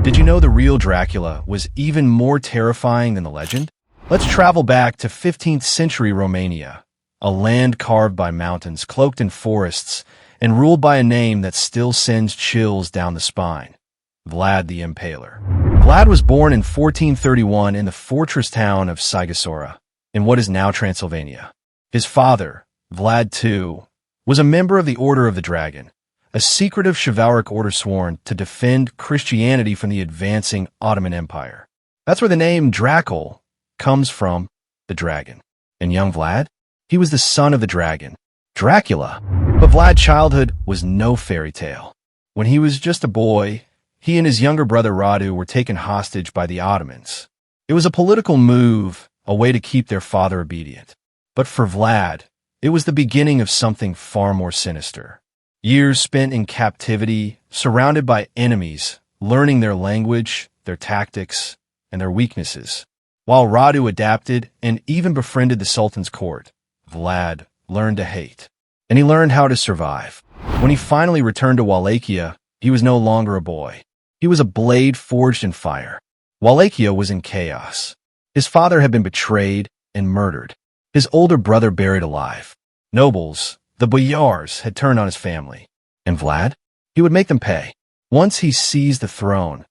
Did you know the real Dracula was even more terrifying than the legend? Let's travel back to 15th century Romania, a land carved by mountains, cloaked in forests, and ruled by a name that still sends chills down the spine: Vlad the Impaler. Vlad was born in 1431 in the fortress town of Sighisoara, in what is now Transylvania. His father, Vlad II, was a member of the Order of the Dragon, a secretive chivalric order sworn to defend Christianity from the advancing Ottoman Empire. That's where the name Dracula comes from, the dragon. And young Vlad? He was the son of the dragon, Dracula. But Vlad's childhood was no fairy tale. When he was just a boy, he and his younger brother Radu were taken hostage by the Ottomans. It was a political move, a way to keep their father obedient. But for Vlad, it was the beginning of something far more sinister. Years spent in captivity, surrounded by enemies, learning their language, their tactics, and their weaknesses. While Radu adapted and even befriended the Sultan's court, Vlad learned to hate. And he learned how to survive. When he finally returned to Wallachia, he was no longer a boy. He was a blade forged in fire. Wallachia was in chaos. His father had been betrayed and murdered. His older brother buried alive. Nobles, the boyars, had turned on his family. And Vlad? He would make them pay. Once he seized the throne,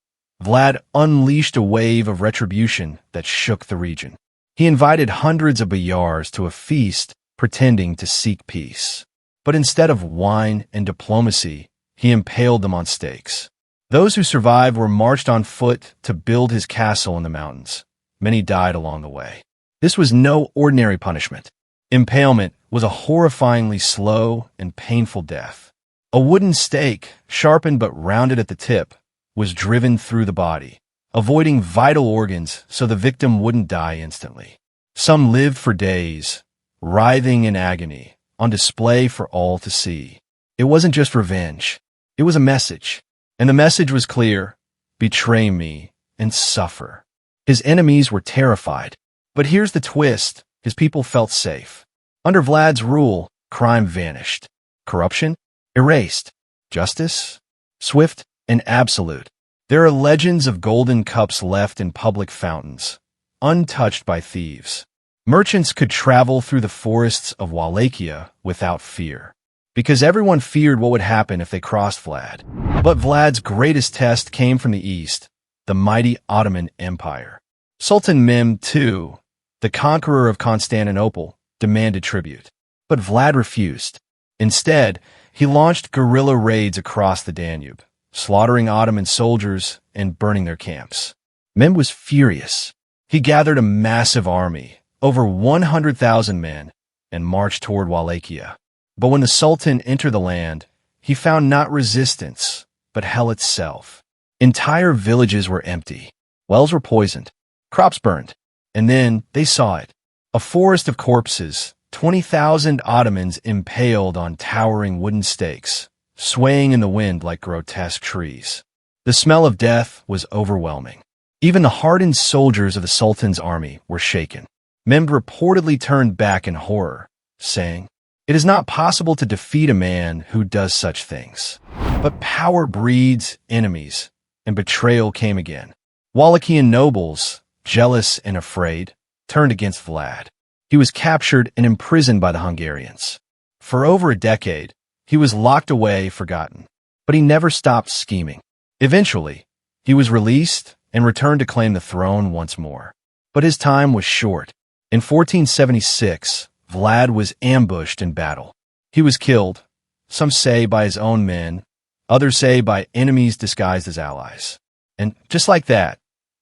Vlad unleashed a wave of retribution that shook the region. He invited hundreds of boyars to a feast, pretending to seek peace. But instead of wine and diplomacy, he impaled them on stakes. Those who survived were marched on foot to build his castle in the mountains. Many died along the way. This was no ordinary punishment. Impalement was a horrifyingly slow and painful death. A wooden stake, sharpened but rounded at the tip, was driven through the body, avoiding vital organs so the victim wouldn't die instantly. Some lived for days, writhing in agony, on display for all to see. It wasn't just revenge. It was a message. And the message was clear: betray me and suffer. His enemies were terrified. But here's the twist: his people felt safe. Under Vlad's rule, crime vanished. Corruption? Erased. Justice? Swift and absolute. There are legends of golden cups left in public fountains, untouched by thieves. Merchants could travel through the forests of Wallachia without fear, because everyone feared what would happen if they crossed Vlad. But Vlad's greatest test came from the east, the mighty Ottoman Empire. Sultan Mehmed II, the conqueror of Constantinople, demanded tribute. But Vlad refused. Instead, he launched guerrilla raids across the Danube, slaughtering Ottoman soldiers and burning their camps. Mehmed was furious. He gathered a massive army, over 100,000 men, and marched toward Wallachia. But when the Sultan entered the land, he found not resistance, but hell itself. Entire villages were empty. Wells were poisoned. Crops burned. And then they saw it. A forest of corpses, 20,000 Ottomans impaled on towering wooden stakes, swaying in the wind like grotesque trees. The smell of death was overwhelming. Even the hardened soldiers of the Sultan's army were shaken. Mehmed reportedly turned back in horror, saying, "It is not possible to defeat a man who does such things." But power breeds enemies, and betrayal came again. Wallachian nobles, jealous and afraid, turned against Vlad. He was captured and imprisoned by the Hungarians. For over a decade, he was locked away, forgotten. But he never stopped scheming. Eventually, he was released and returned to claim the throne once more. But his time was short. In 1476, Vlad was ambushed in battle. He was killed, some say by his own men, others say by enemies disguised as allies. And just like that,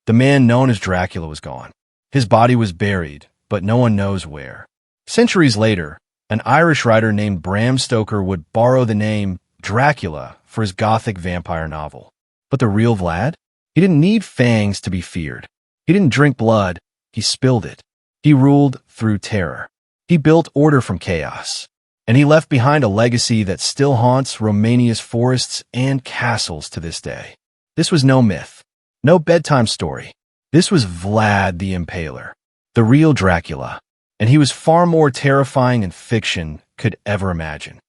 the man known as Dracula was gone. His body was buried, but no one knows where. Centuries later, an Irish writer named Bram Stoker would borrow the name Dracula for his gothic vampire novel. But the real Vlad? He didn't need fangs to be feared. He didn't drink blood, he spilled it. He ruled through terror. He built order from chaos. And he left behind a legacy that still haunts Romania's forests and castles to this day. This was no myth, no bedtime story. This was Vlad the Impaler, the real Dracula, and he was far more terrifying than fiction could ever imagine.